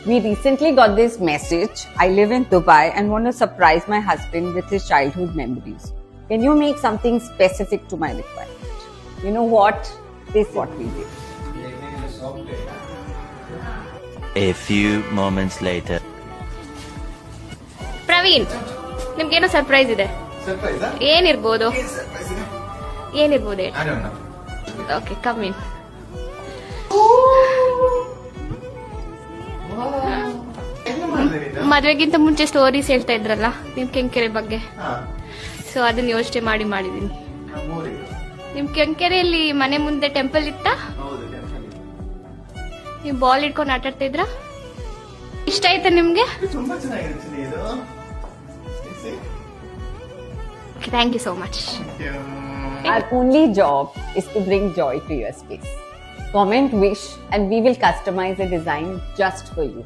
We recently got this message. I live in Dubai and want to surprise my husband with his childhood memories. Can you make something specific to my requirement? You know what? This is what we did. A few moments later. Praveen, ನಿಮ್ಗೇನೋ surprise ಇದೆ. ಏನಿರ್ಬೋದು? ಏನಿರ್ಬೋದು? Okay, come in. ಮದ್ವೆಗಿಂತ ಮುಂಚೆ stories ಹೇಳ್ತಾ ಇದ್ರಲ್ಲ ನಿಮ್ ಕೆಂಕೆರೆ ಬಗ್ಗೆ, so ಅದನ್ನ ಯೋಚನೆ ಮಾಡಿದೀನಿ. ನಿಮ್ ಕೆಂಕೆರೆಯಲ್ಲಿ ಮನೆ ಮುಂದೆ ಟೆಂಪಲ್ ಇತ್ತಾ? ನೀವು ಬಾಲ್ ಇಟ್ಕೊಂಡು ಆಟಾಡ್ತಾ ಇದ್ರ? ಇಷ್ಟ ಆಯ್ತಾ ನಿಮ್ಗೆ? Thank you so much. Our only job is to bring joy to your space. Comment, wish, and we will customize a design just for you.